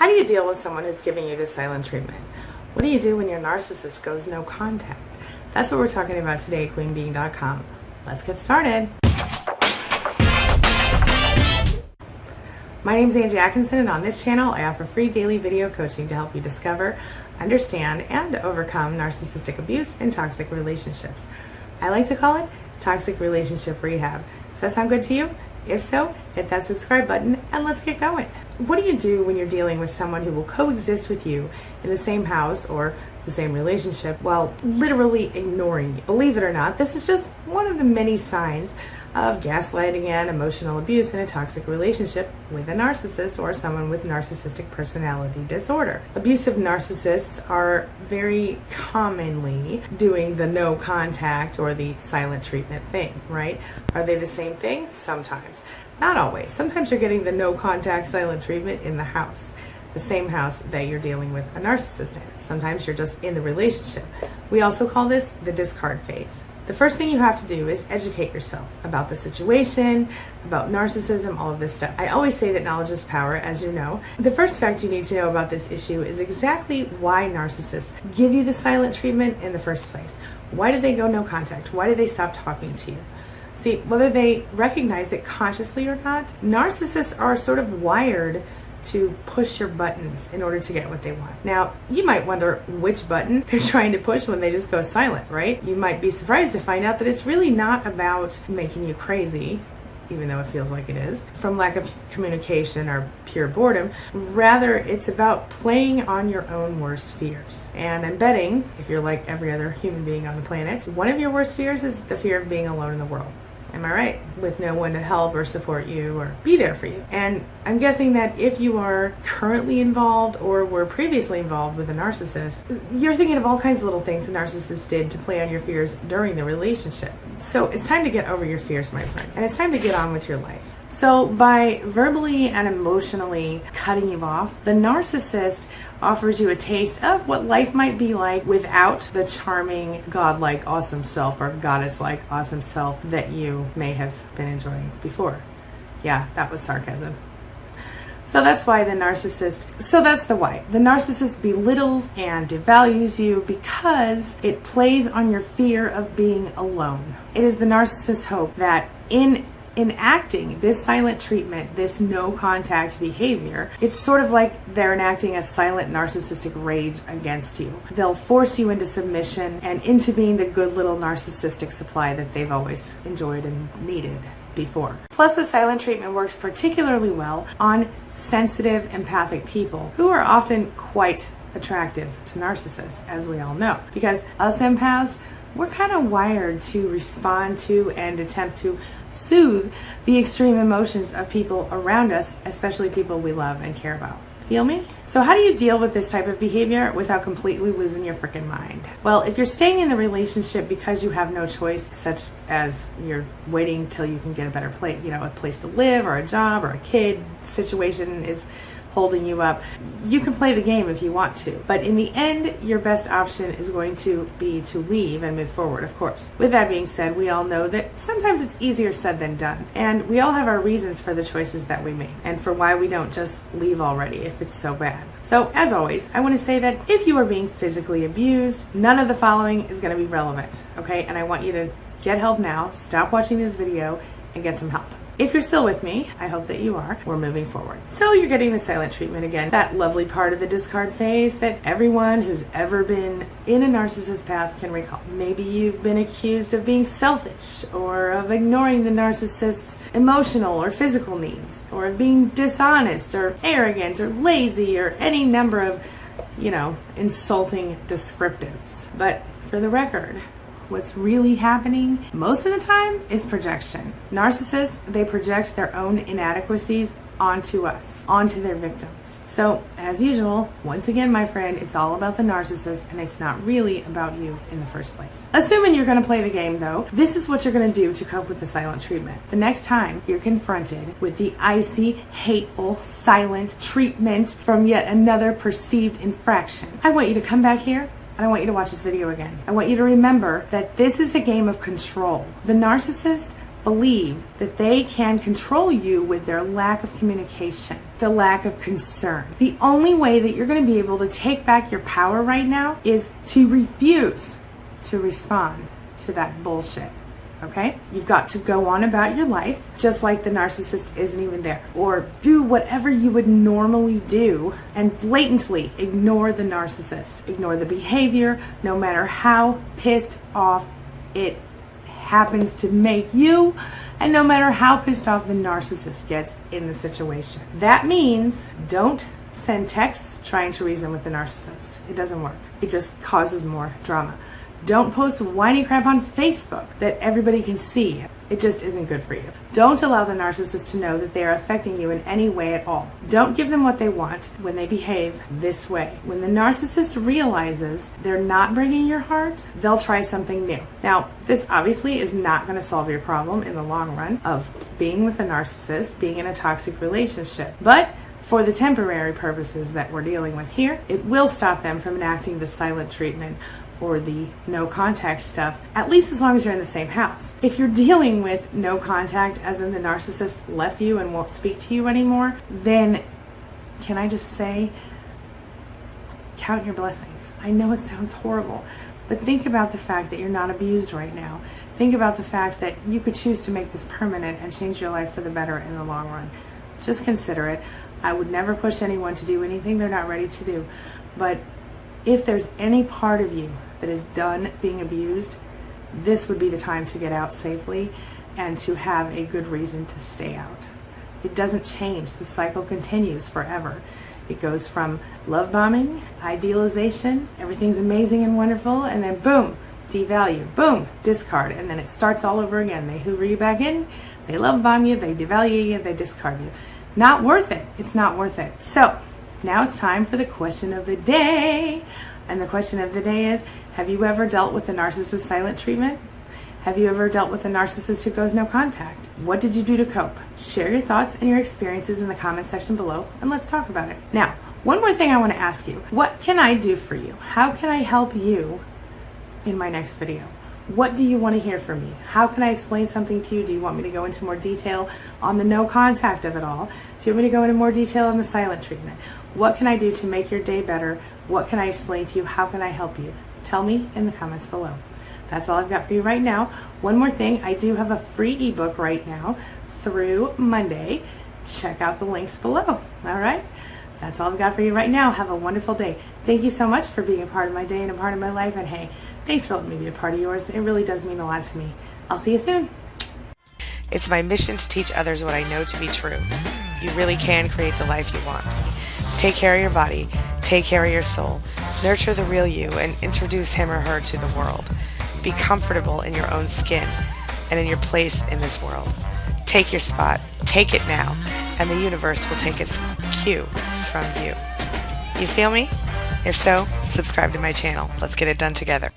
How do you deal with someone who's giving you the silent treatment? What do you do when your narcissist goes no contact? That's what we're talking about today at queenbeing.com. Let's get started. My name is Angie Atkinson, and on this channel I offer free daily video coaching to help you discover, understand, and overcome narcissistic abuse in toxic relationships. I like to call it toxic relationship rehab. Does that sound good to you? If so, hit that subscribe button and let's get going. What do you do when you're dealing with someone who will coexist with you in the same house or the same relationship while literally ignoring you? Believe it or not, this is just one of the many signs of gaslighting and emotional abuse in a toxic relationship with a narcissist or someone with narcissistic personality disorder. Abusive narcissists are very commonly doing the no contact or the silent treatment thing, right? Are they the same thing? Sometimes. Not always. Sometimes you're getting the no contact silent treatment in the house, the same house that you're dealing with a narcissist in. Sometimes you're just in the relationship. We also call this the discard phase. The first thing you have to do is educate yourself about the situation, about narcissism, all of this stuff. I always say that knowledge is power, as you know. The first fact you need to know about this issue is exactly why narcissists give you the silent treatment in the first place. Why did they go no contact? Why did they stop talking to you? See, whether they recognize it consciously or not, narcissists are sort of wired to push your buttons in order to get what they want. Now, you might wonder which button they're trying to push when they just go silent, right? You might be surprised to find out that it's really not about making you crazy, even though it feels like it is, from lack of communication or pure boredom. Rather, it's about playing on your own worst fears. And I'm betting, if you're like every other human being on the planet, one of your worst fears is the fear of being alone in the world. Am I right? With no one to help or support you or be there for you. And I'm guessing that if you are currently involved or were previously involved with a narcissist, you're thinking of all kinds of little things the narcissist did to play on your fears during the relationship. So it's time to get over your fears, my friend. And it's time to get on with your life. So by verbally and emotionally cutting you off, the narcissist offers you a taste of what life might be like without the charming, godlike, awesome self or goddess-like, awesome self that you may have been enjoying before. Yeah, that was sarcasm. So that's why the narcissist, the narcissist belittles and devalues you because it plays on your fear of being alone. It is the narcissist's hope that in enacting this silent treatment, this no contact behavior, it's sort of like they're enacting a silent narcissistic rage against you. They'll force you into submission and into being the good little narcissistic supply that they've always enjoyed and needed before. Plus, the silent treatment works particularly well on sensitive, empathic people who are often quite attractive to narcissists, as we all know, because us empaths, we're kind of wired to respond to and attempt to soothe the extreme emotions of people around us, especially people we love and care about. Feel me? So how do you deal with this type of behavior without completely losing your freaking mind? Well, if you're staying in the relationship because you have no choice, such as you're waiting till you can get a better place, a place to live or a job or a kid situation is holding you up, you can play the game if you want to. But in the end, your best option is going to be to leave and move forward, of course. With that being said, we all know that sometimes it's easier said than done. And we all have our reasons for the choices that we make and for why we don't just leave already if it's so bad. So as always, I want to say that if you are being physically abused, none of the following is going to be relevant, okay? And I want you to get help now, stop watching this video, and get some help. If you're still with me, I hope that you are, we're moving forward. So you're getting the silent treatment again, that lovely part of the discard phase that everyone who's ever been in a narcissist path can recall. Maybe you've been accused of being selfish or of ignoring the narcissist's emotional or physical needs, or of being dishonest or arrogant or lazy or any number of, insulting descriptives. But for the record, what's really happening most of the time is projection. Narcissists, they project their own inadequacies onto us, onto their victims. So, as usual, once again, my friend, it's all about the narcissist and it's not really about you in the first place. Assuming you're going to play the game, though, this is what you're going to do to cope with the silent treatment. The next time you're confronted with the icy, hateful, silent treatment from yet another perceived infraction, I want you to come back here and I want you to watch this video again. I want you to remember that this is a game of control. The narcissist believe that they can control you with their lack of communication. the lack of concern. The only way that you're going to be able to take back your power right now is to refuse to respond to that bullshit. Okay? You've got to go on about your life just like the narcissist isn't even there. Or do whatever you would normally do and blatantly ignore the narcissist. Ignore the behavior, no matter how pissed off it happens to make you, and no matter how pissed off the narcissist gets in the situation. That means don't send texts trying to reason with the narcissist. It doesn't work. It just causes more drama. Don't post whiny crap on Facebook that everybody can see. It just isn't good for you. Don't allow the narcissist to know that they are affecting you in any way at all. Don't give them what they want when they behave this way. When the narcissist realizes they're not breaking your heart, they'll try something new. Now, this obviously is not going to solve your problem in the long run of being with a narcissist, being in a toxic relationship. But for the temporary purposes that we're dealing with here, it will stop them from enacting the silent treatment or the no contact stuff, at least as long as you're in the same house. If you're dealing with no contact, as in the narcissist left you and won't speak to you anymore, then can I just say, count your blessings. I know it sounds horrible, but think about the fact that you're not abused right now. Think about the fact that you could choose to make this permanent and change your life for the better in the long run. Just consider it. I would never push anyone to do anything they're not ready to do, but if there's any part of you that is done being abused, this would be the time to get out safely and to have a good reason to stay out. It doesn't change. The cycle continues forever. It goes from love bombing, idealization, everything's amazing and wonderful, and then boom, devalue, boom, discard, and then it starts all over again. They hoover you back in, they love bomb you, they devalue you, they discard you. Not worth it. It's not worth it. So now it's time for the question of the day. And the question of the day is, have you ever dealt with the narcissist silent treatment? Have you ever dealt with a narcissist who goes no contact? What did you do to cope? Share your thoughts and your experiences in the comment section below, and let's talk about it. Now, one more thing I want to ask you. What can I do for you? How can I help you in my next video? What do you want to hear from me? How can I explain something to you? Do you want me to go into more detail on the no contact of it all? Do you want me to go into more detail on the silent treatment? What can I do to make your day better? What can I explain to you? How can I help you? Tell me in the comments below. That's all I've got for you right now. One more thing, I do have a free ebook right now through Monday. Check out the links below. All right? That's all I've got for you right now. Have a wonderful day. Thank you so much for being a part of my day and a part of my life. And hey, thanks for letting me be a part of yours. It really does mean a lot to me. I'll see you soon. It's my mission to teach others what I know to be true. You really can create the life you want. Take care of your body. Take care of your soul. Nurture the real you and introduce him or her to the world. Be comfortable in your own skin and in your place in this world. Take your spot. Take it now. And the universe will take its cue from you. You feel me? If so, subscribe to my channel. Let's get it done together.